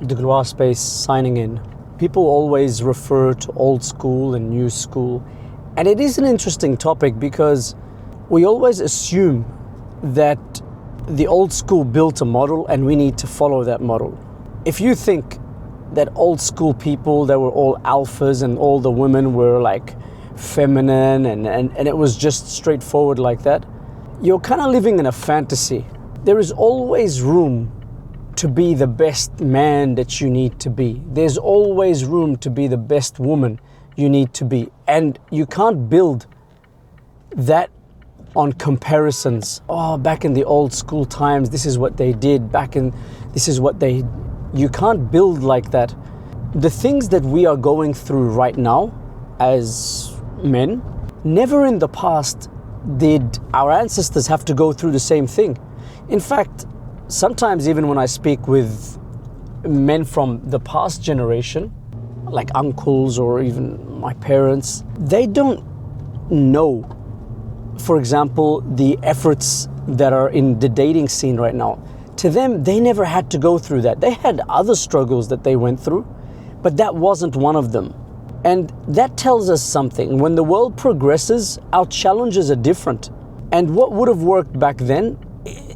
DegloireSpace signing in. People always refer to old school and new school. And it is an interesting topic because we always assume that the old school built a model and we need to follow that model. If you think that old school people, they were all alphas and all the women were like feminine and it was just straightforward like that, you're kind of living in a fantasy. There is always room to be the best man that you need to be. There's always room to be the best woman you need to be. And you can't build that on comparisons. Oh, back in the old school times, this is what they did. You can't build like that. The things that we are going through right now as men, never in the past did our ancestors have to go through the same thing. In fact, sometimes even when I speak with men from the past generation, like uncles or even my parents, they don't know, for example, the efforts that are in the dating scene right now. To them, they never had to go through that. They had other struggles that they went through, but that wasn't one of them. And that tells us something. When the world progresses, our challenges are different. And what would have worked back then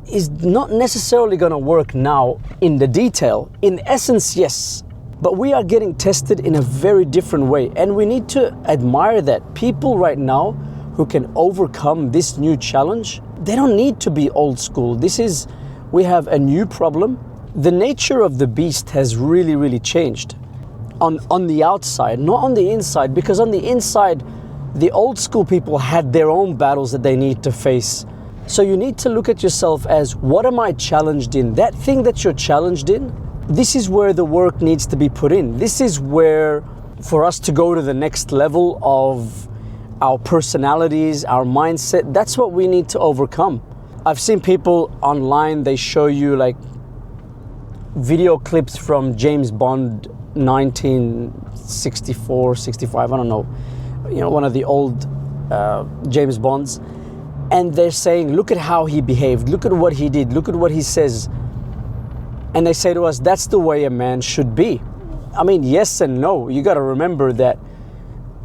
is not necessarily going to work now in the detail. In essence, yes. But we are getting tested in a very different way. And we need to admire that. People right now who can overcome this new challenge, they don't need to be old school. We have a new problem. The nature of the beast has really, really changed on the outside, not on the inside, because on the inside, the old school people had their own battles that they need to face. So you need to look at yourself as, what am I challenged in? That thing that you're challenged in, this is where the work needs to be put in. This is where, for us to go to the next level of our personalities, our mindset, that's what we need to overcome. I've seen people online, they show you like video clips from James Bond 1964, 65, I don't know, one of the old James Bonds. And they're saying, look at how he behaved, look at what he did, look at what he says. And they say to us, that's the way a man should be. I mean, yes and no. You got to remember that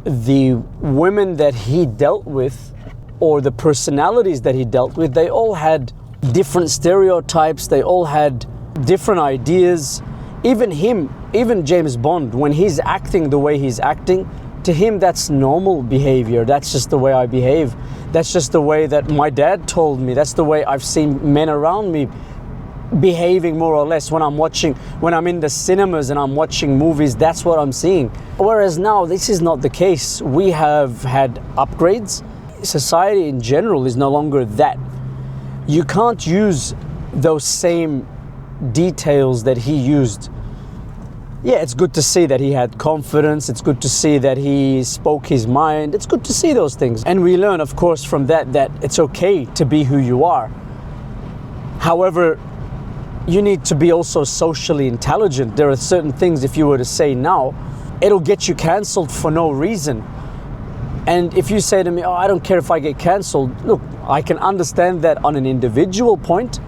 the women that he dealt with, or the personalities that he dealt with, they all had different stereotypes, they all had different ideas. Even James Bond, when he's acting the way he's acting, to him that's normal behavior. That's just the way I behave. That's just the way that my dad told me. That's the way I've seen men around me behaving, more or less. When I'm in the cinemas and I'm watching movies, that's what I'm seeing. Whereas now, this is not the case. We have had upgrades. Society in general is no longer that. You can't use those same details that he used. Yeah, it's good to see that he had confidence. It's good to see that he spoke his mind. It's good to see those things. And we learn, of course, from that it's okay to be who you are. However, you need to be also socially intelligent. There are certain things, if you were to say now, it'll get you cancelled for no reason. And if you say to me, oh, I don't care if I get cancelled, look, I can understand that on an individual point,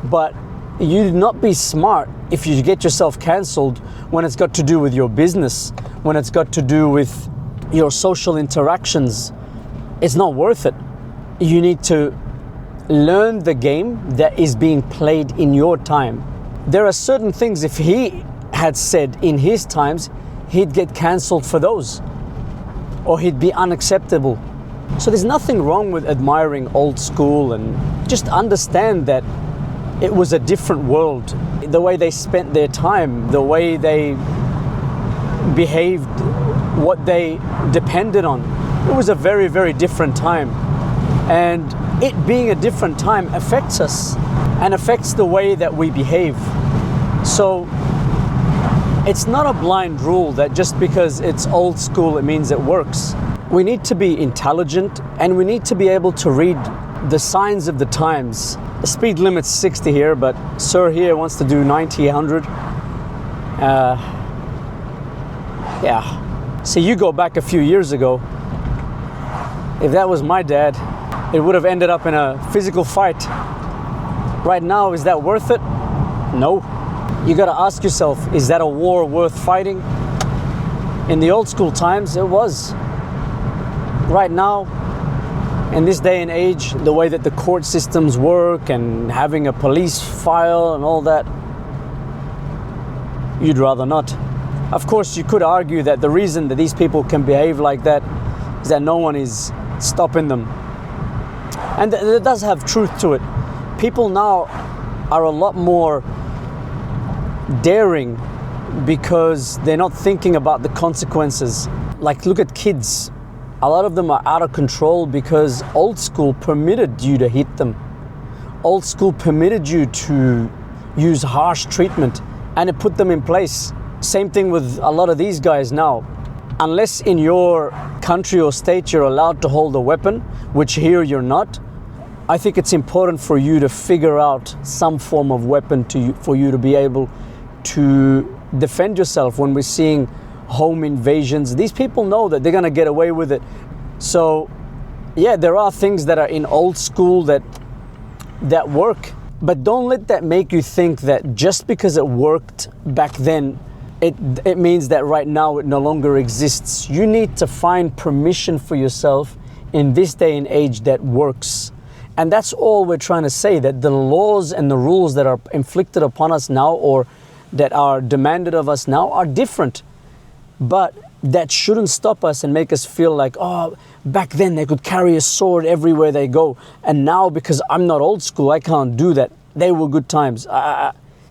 but you'd not be smart if you get yourself cancelled when it's got to do with your business, when it's got to do with your social interactions. It's not worth it. You need to learn the game that is being played in your time. There are certain things, if he had said in his times, he'd get cancelled for those, or he'd be unacceptable. So there's nothing wrong with admiring old school, and just understand that it was a different world. The way they spent their time, the way they behaved, what they depended on, it was a very, very different time. And it being a different time affects us and affects the way that we behave. So it's not a blind rule that just because it's old school, it means it works. We need to be intelligent, and we need to be able to read the signs of the times. The speed limit's 60 here, but sir here wants to do 90, 100. Yeah. See, you go back a few years ago, if that was my dad, it would have ended up in a physical fight. Right now, is that worth it? No. You got to ask yourself, is that a war worth fighting? In the old school times, it was. Right now, in this day and age, the way that the court systems work and having a police file and all that, you'd rather not. Of course, you could argue that the reason that these people can behave like that is that no one is stopping them. And it does have truth to it. People now are a lot more daring because they're not thinking about the consequences. Like, look at kids. A lot of them are out of control because old school permitted you to hit them. Old school permitted you to use harsh treatment, and it put them in place. Same thing with a lot of these guys now. Unless in your country or state you're allowed to hold a weapon, which here you're not, I think it's important for you to figure out some form of weapon for you to be able to defend yourself when we're seeing home invasions. These people know that they're going to get away with it. So yeah, there are things that are in old school that work, but don't let that make you think that just because it worked back then, it means that right now it no longer exists. You need to find permission for yourself in this day and age that works. And that's all we're trying to say, that the laws and the rules that are inflicted upon us now or that are demanded of us now are different. But that shouldn't stop us and make us feel like, oh, back then they could carry a sword everywhere they go. And now, because I'm not old school, I can't do that. They were good times.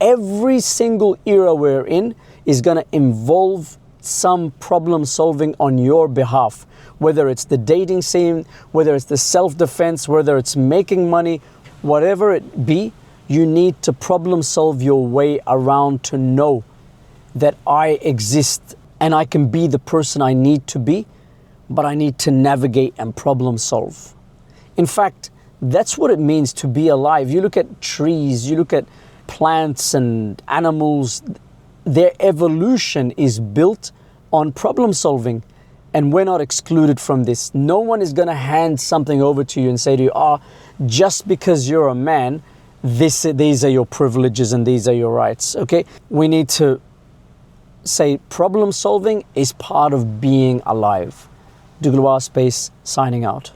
Every single era we're in is going to involve some problem solving on your behalf. Whether it's the dating scene, whether it's the self-defense, whether it's making money, whatever it be, you need to problem solve your way around to know that I exist and I can be the person I need to be, but I need to navigate and problem solve. In fact, that's what it means to be alive. You look at trees, you look at plants and animals, their evolution is built on problem solving. And we're not excluded from this. No one is going to hand something over to you and say to you, oh, just because you're a man, these are your privileges and these are your rights, okay? We need to say problem solving is part of being alive. DegloireSpace signing out.